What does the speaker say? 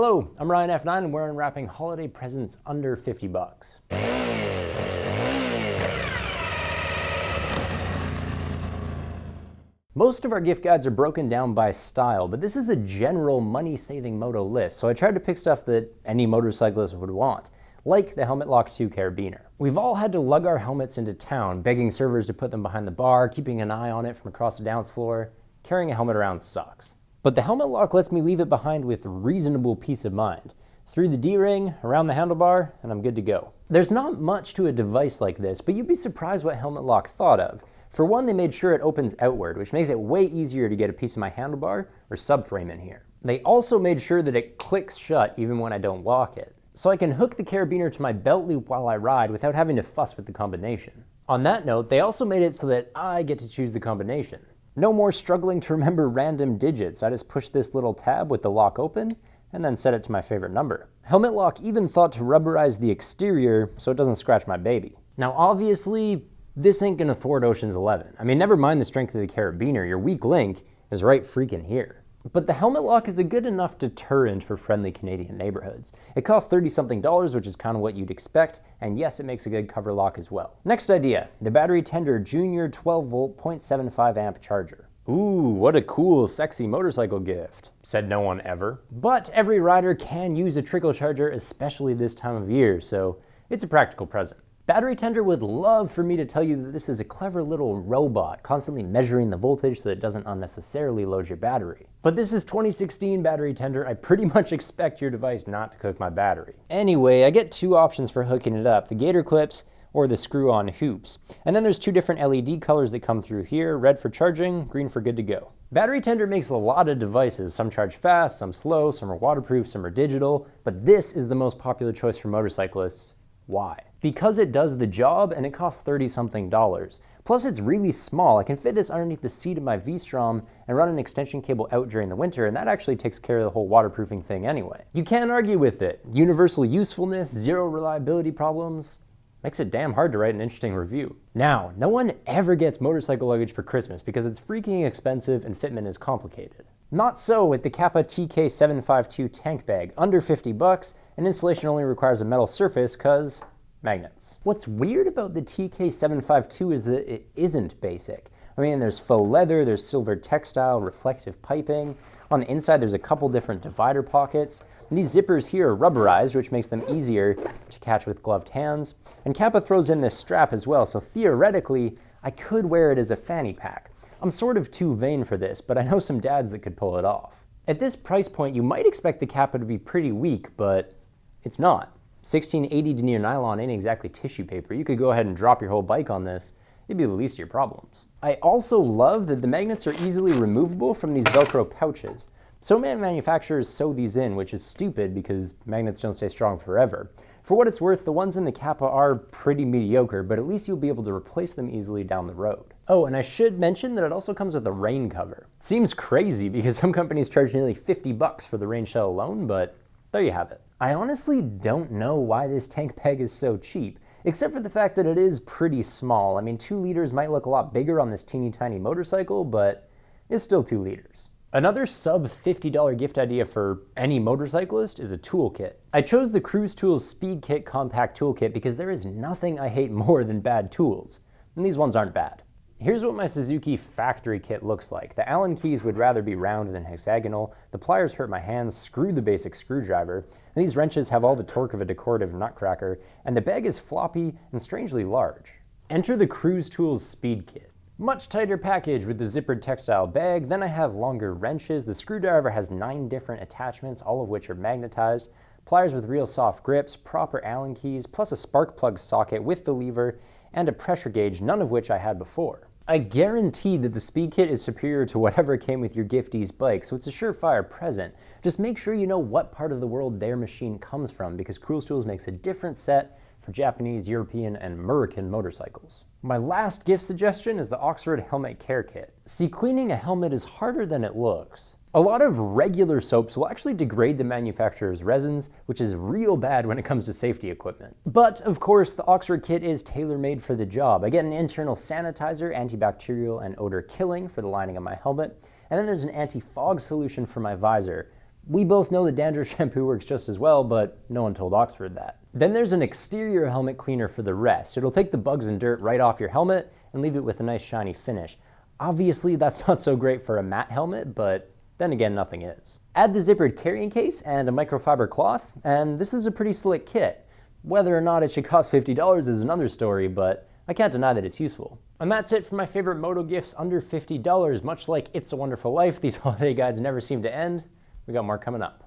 Hello, I'm Ryan F9 and we're unwrapping holiday presents under 50 bucks. Most of our gift guides are broken down by style, but this is a general money-saving moto list, so I tried to pick stuff that any motorcyclist would want, like the Helmet Lock 2 carabiner. We've all had to lug our helmets into town, begging servers to put them behind the bar, keeping an eye on it from across the dance floor. Carrying a helmet around sucks. But the Helmet Lock lets me leave it behind with reasonable peace of mind. Through the D-ring, around the handlebar, and I'm good to go. There's not much to a device like this, but you'd be surprised what Helmet Lock thought of. For one, they made sure it opens outward, which makes it way easier to get a piece of my handlebar or subframe in here. They also made sure that it clicks shut even when I don't lock it, so I can hook the carabiner to my belt loop while I ride without having to fuss with the combination. On that note, they also made it so that I get to choose the combination. No more struggling to remember random digits. I just push this little tab with the lock open and then set it to my favorite number. Helmet Lock even thought to rubberize the exterior so it doesn't scratch my baby. Now obviously, this ain't gonna thwart Ocean's 11. I mean, never mind the strength of the carabiner, your weak link is right freaking here. But the Helmet Lock is a good enough deterrent for friendly Canadian neighborhoods. It costs $30-something, which is kind of what you'd expect, and yes, it makes a good cover lock as well. Next idea, the Battery Tender Junior 12-volt 0.75 amp charger. Ooh, what a cool, sexy motorcycle gift. Said no one ever. But every rider can use a trickle charger, especially this time of year, so it's a practical present. Battery Tender would love for me to tell you that this is a clever little robot constantly measuring the voltage so that it doesn't unnecessarily load your battery. But this is 2016 Battery Tender. I pretty much expect your device not to cook my battery. Anyway, I get two options for hooking it up, the gator clips or the screw-on hoops. And then there's two different LED colors that come through here, red for charging, green for good to go. Battery Tender makes a lot of devices. Some charge fast, some slow, some are waterproof, some are digital, but this is the most popular choice for motorcyclists. Why? Because it does the job and it costs $30-something. Plus it's really small. I can fit this underneath the seat of my V-Strom and run an extension cable out during the winter, and that actually takes care of the whole waterproofing thing anyway. You can't argue with it. Universal usefulness, zero reliability problems. Makes it damn hard to write an interesting review. Now, no one ever gets motorcycle luggage for Christmas because it's freaking expensive and fitment is complicated. Not so with the Kappa TK752 tank bag, under 50 bucks, and installation only requires a metal surface cause magnets. What's weird about the TK752 is that it isn't basic. I mean, there's faux leather, there's silver textile, reflective piping. On the inside, there's a couple different divider pockets. And these zippers here are rubberized, which makes them easier to catch with gloved hands. And Kappa throws in this strap as well, so theoretically, I could wear it as a fanny pack. I'm sort of too vain for this, but I know some dads that could pull it off. At this price point, you might expect the Kappa to be pretty weak, but it's not. 1680 denier nylon ain't exactly tissue paper. You could go ahead and drop your whole bike on this. It'd be the least of your problems. I also love that the magnets are easily removable from these Velcro pouches. So many manufacturers sew these in, which is stupid because magnets don't stay strong forever. For what it's worth, the ones in the Kappa are pretty mediocre, but at least you'll be able to replace them easily down the road. Oh, and I should mention that it also comes with a rain cover. Seems crazy because some companies charge nearly 50 bucks for the rain shell alone, but there you have it. I honestly don't know why this tank bag is so cheap, except for the fact that it is pretty small. I mean, 2 liters might look a lot bigger on this teeny tiny motorcycle, but it's still 2 liters. Another sub $50 gift idea for any motorcyclist is a toolkit. I chose the Cruise Tools Speed Kit Compact Toolkit because there is nothing I hate more than bad tools, and these ones aren't bad. Here's what my Suzuki factory kit looks like. The Allen keys would rather be round than hexagonal, the pliers hurt my hands, screw the basic screwdriver, and these wrenches have all the torque of a decorative nutcracker, and the bag is floppy and strangely large. Enter the Cruise Tools Speed Kit. Much tighter package with the zippered textile bag, then I have longer wrenches. The screwdriver has 9 different attachments, all of which are magnetized, pliers with real soft grips, proper Allen keys, plus a spark plug socket with the lever, and a pressure gauge, none of which I had before. I guarantee that the Speed Kit is superior to whatever came with your giftie's bike, so it's a surefire present. Just make sure you know what part of the world their machine comes from, because Cruise Tools makes a different set for Japanese, European, and American motorcycles. My last gift suggestion is the Oxford Helmet Care Kit. See, cleaning a helmet is harder than it looks. A lot of regular soaps will actually degrade the manufacturer's resins, which is real bad when it comes to safety equipment. But of course, the Oxford kit is tailor-made for the job. I get an internal sanitizer, antibacterial and odor killing for the lining of my helmet, and then there's an anti-fog solution for my visor. We both know that dandruff shampoo works just as well, but no one told Oxford that. Then there's an exterior helmet cleaner for the rest. It'll take the bugs and dirt right off your helmet and leave it with a nice shiny finish. Obviously that's not so great for a matte helmet, but then again, nothing is. Add the zippered carrying case and a microfiber cloth, and this is a pretty slick kit. Whether or not it should cost $50 is another story, but I can't deny that it's useful. And that's it for my favorite moto gifts under $50. Much like It's a Wonderful Life, these holiday guides never seem to end. We got more coming up.